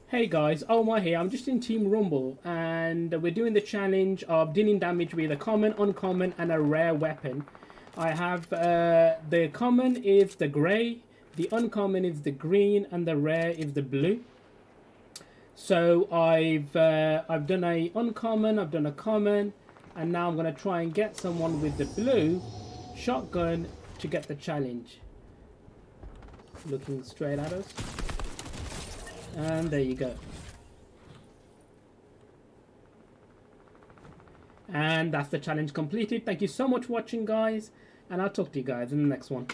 Hey guys, Omar here. I'm just in Team Rumble and we're doing the challenge of dealing damage with a common, uncommon and a rare weapon. I have the common is the grey, the uncommon is the green and the rare is the blue. So I've done a uncommon, I've done a common, and now I'm going to try and get someone with the blue shotgun to get the challenge. Looking straight at us. And there you go. And that's the challenge completed. Thank you so much for watching, guys. And I'll talk to you guys in the next one.